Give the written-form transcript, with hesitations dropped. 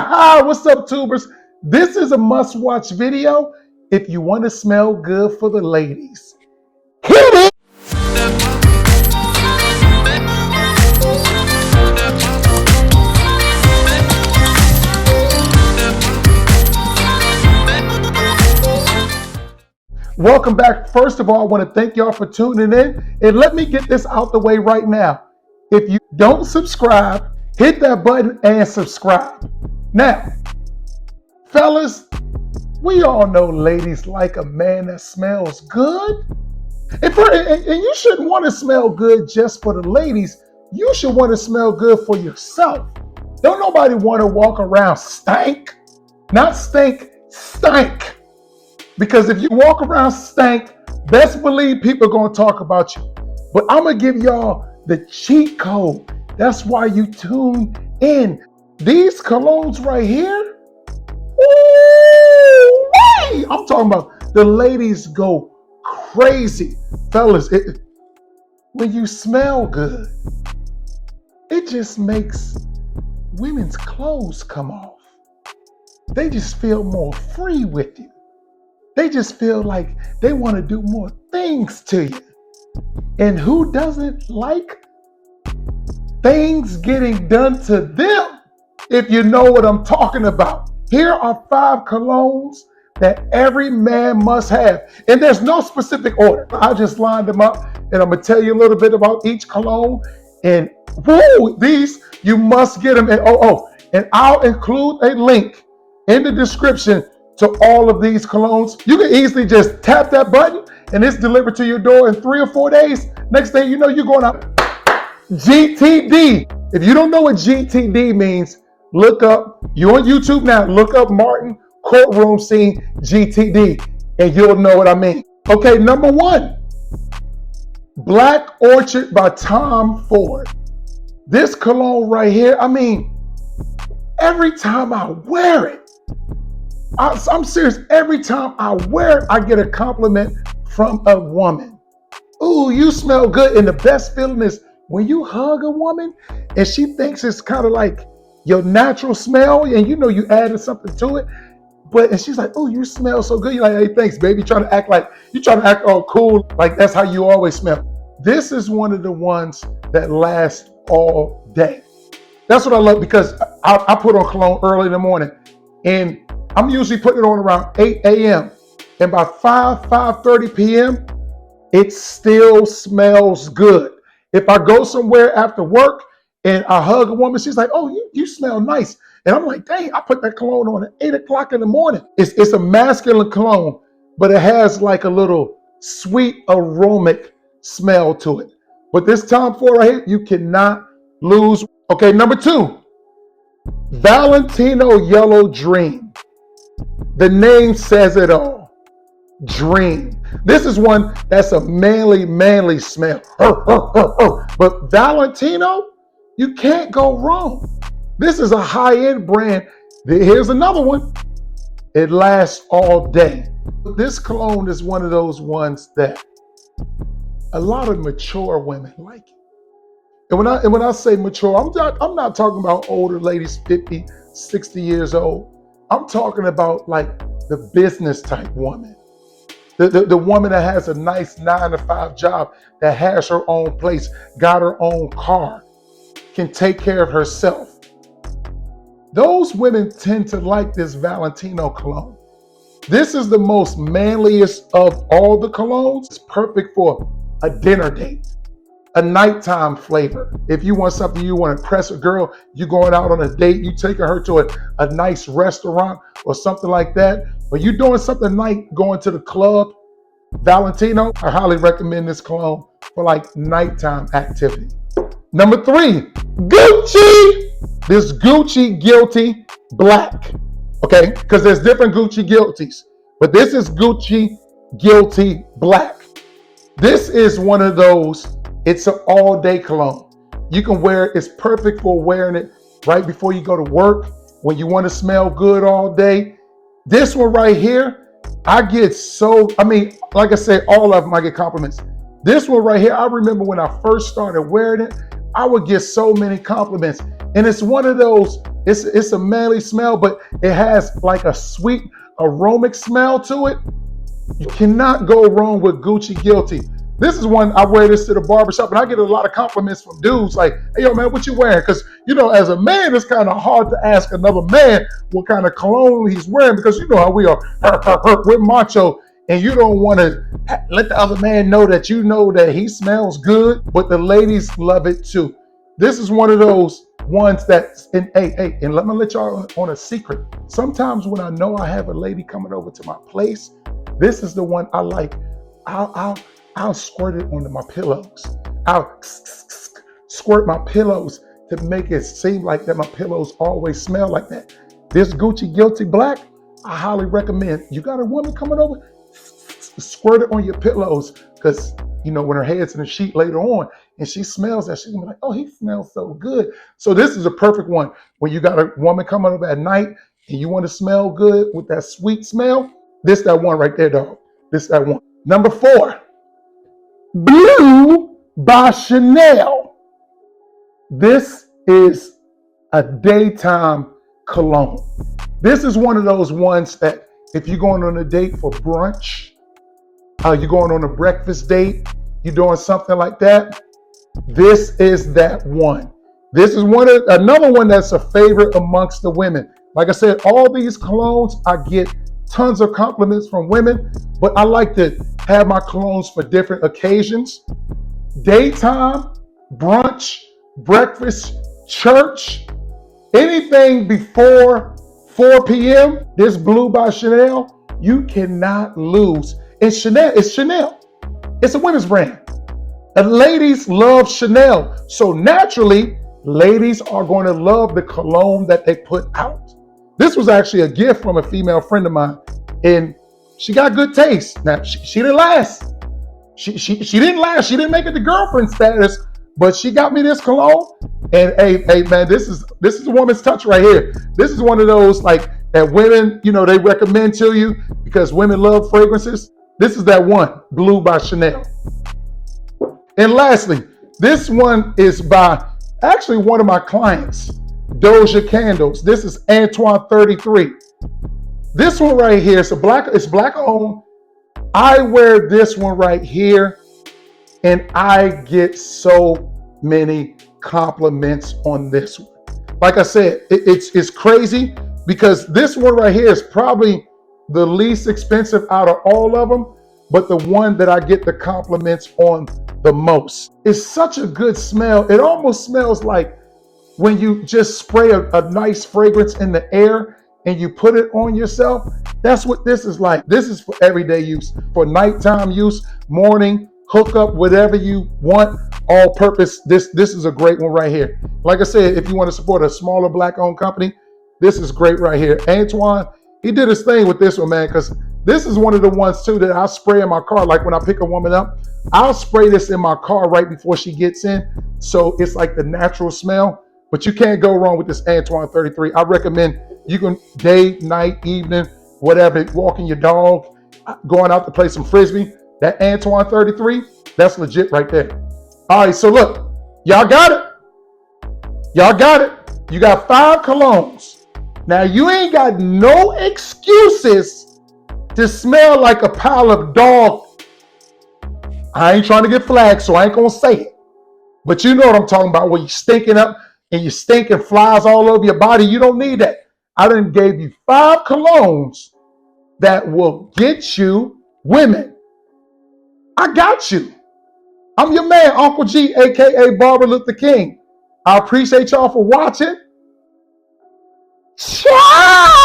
What's up, tubers? This is a must-watch video if you want to smell good for the ladies. Hit it! Welcome back. First of all, I want to thank y'all for tuning in. And let me get this out the way right now. If you don't subscribe, hit that button and subscribe. Now, fellas, we all know ladies like a man that smells good. And you shouldn't want to smell good just for the ladies. You should want to smell good for yourself. Don't nobody want to walk around stank. Not stink, stank. Because if you walk around stank, best believe people are going to talk about you. But I'm going to give y'all the cheat code. That's why you tune in. These colognes right here, ooh, I'm talking about the ladies go crazy. Fellas, when you smell good, it just makes women's clothes come off. They just feel more free with you. They just feel like they want to do more things to you. And who doesn't like things getting done to them? If you know what I'm talking about. Here are 5 colognes that every man must have. And there's no specific order. I just lined them up and I'm going to tell you a little bit about each cologne. And woo, these, you must get them. And and I'll include a link in the description to all of these colognes. You can easily just tap that button and it's delivered to your door in 3 or 4 days. Next thing you know, you're going out. GTD. If you don't know what GTD means, look up, you're on YouTube now, look up Martin Courtroom Scene GTD and you'll know what I mean. Okay, number 1, Black Orchid by Tom Ford. This cologne right here, I mean, every time I wear it, I'm serious, every time I wear it, I get a compliment from a woman. Ooh, you smell good. And the best feeling is when you hug a woman and she thinks it's kind of like your natural smell and you know you added something to it, and she's like, oh, you smell so good. You're like, hey, thanks, baby. Trying to act all cool, like that's how you always smell. This is one of the ones that lasts all day. That's what I love, because I put on cologne early in the morning and I'm usually putting it on around 8 a.m. and by 5:30 p.m., it still smells good. If I go somewhere after work and I hug a woman, she's like, oh, you smell nice. And I'm like, dang, I put that cologne on at 8 o'clock in the morning. It's a masculine cologne, but it has like a little sweet aromatic smell to it. But this Tom Ford right here, you cannot lose. Okay, number 2, Valentino Yellow Dream. The name says it all. Dream. This is one that's a manly smell. But Valentino, you can't go wrong. This is a high-end brand. Here's another one. It lasts all day. This cologne is one of those ones that a lot of mature women like it. And when I say mature, I'm not talking about older ladies, 50, 60 years old. I'm talking about like the business type woman. The woman that has a nice 9-to-5 job, that has her own place, got her own car, can take care of herself. Those women tend to like this Valentino cologne. This is the most manliest of all the colognes. It's perfect for a dinner date, a nighttime flavor. If you want something, you want to impress a girl, you going out on a date, you taking her to a nice restaurant or something like that, or you doing something like going to the club, Valentino, I highly recommend this cologne for like nighttime activity. Number 3, Gucci. This Gucci Guilty Black. Okay, because there's different Gucci Guilties, but this is Gucci Guilty Black. This is one of those, it's an all-day cologne. You can wear it, it's perfect for wearing it right before you go to work, when you want to smell good all day. This one right here, like I said, all of them I get compliments. This one right here, I remember when I first started wearing it, I would get so many compliments. And it's one of those, it's a manly smell, but it has like a sweet aromatic smell to it. You cannot go wrong with Gucci Guilty. This is one I wear this to the barbershop, and I get a lot of compliments from dudes like, hey, yo, man, what you wearing? Because, as a man, it's kind of hard to ask another man what kind of cologne he's wearing because you know how we are. We're macho, and you don't want to let the other man know that you know that he smells good, but the ladies love it too. This is one of those ones that's and let me let y'all on a secret. Sometimes when I know I have a lady coming over to my place, this is the one I like. I'll squirt it onto my pillows. I'll squirt my pillows to make it seem like that my pillows always smell like that. This Gucci Guilty Black, I highly recommend. You got a woman coming over, squirt it on your pillows because, when her head's in the sheet later on and she smells that, she's gonna be like, oh, he smells so good. So this is a perfect one when you got a woman coming over at night and you want to smell good with that sweet smell. This that one right there, dog. This that one. Number 4, Blue by Chanel. This is a daytime cologne. This is one of those ones that if you're going on a date for brunch, you're going on a breakfast date, you're doing something like that, this is that one. This is another one that's a favorite amongst the women. Like I said, all these colognes, I get tons of compliments from women, but I like to have my colognes for different occasions. Daytime, brunch, breakfast, church, anything before 4 p.m., this Blue by Chanel, you cannot lose. And Chanel, it's Chanel. It's a women's brand. And ladies love Chanel. So naturally, ladies are going to love the cologne that they put out. This was actually a gift from a female friend of mine, and she got good taste. Now, she didn't last. She didn't last. She didn't make it to girlfriend status, but she got me this cologne. And hey, man, this is a woman's touch right here. This is one of those like that women, they recommend to you because women love fragrances. This is that one, Blue by Chanel. And lastly, this one is by actually one of my clients, Doja Candles. This is Antoine33. This one right here, it's black owned. I wear this one right here, and I get so many compliments on this one. Like I said, it's crazy because this one right here is probably the least expensive out of all of them, but the one that I get the compliments on the most. It's such a good smell. It almost smells like when you just spray a nice fragrance in the air and you put it on yourself. That's what this is like. This is for everyday use, for nighttime use, morning, hookup, whatever you want, all purpose. This is a great one right here. Like I said, if you want to support a smaller black owned company, this is great right here. Antwon, he did his thing with this one, man, because this is one of the ones too that I spray in my car. Like when I pick a woman up, I'll spray this in my car right before she gets in. So it's like the natural smell, but you can't go wrong with this Antoine33. I recommend you can day, night, evening, whatever, walking your dog, going out to play some Frisbee. That Antoine33, that's legit right there. All right, so look, y'all got it. Y'all got it. You got 5 colognes. Now you ain't got no excuses to smell like a pile of dog. I ain't trying to get flagged, so I ain't gonna say it. But you know what I'm talking about, where you're stinking up and you're stinking flies all over your body. You don't need that. I done gave you 5 colognes that will get you women. I got you. I'm your man, Uncle G, aka Barber Luther King. I appreciate y'all for watching. Ciao!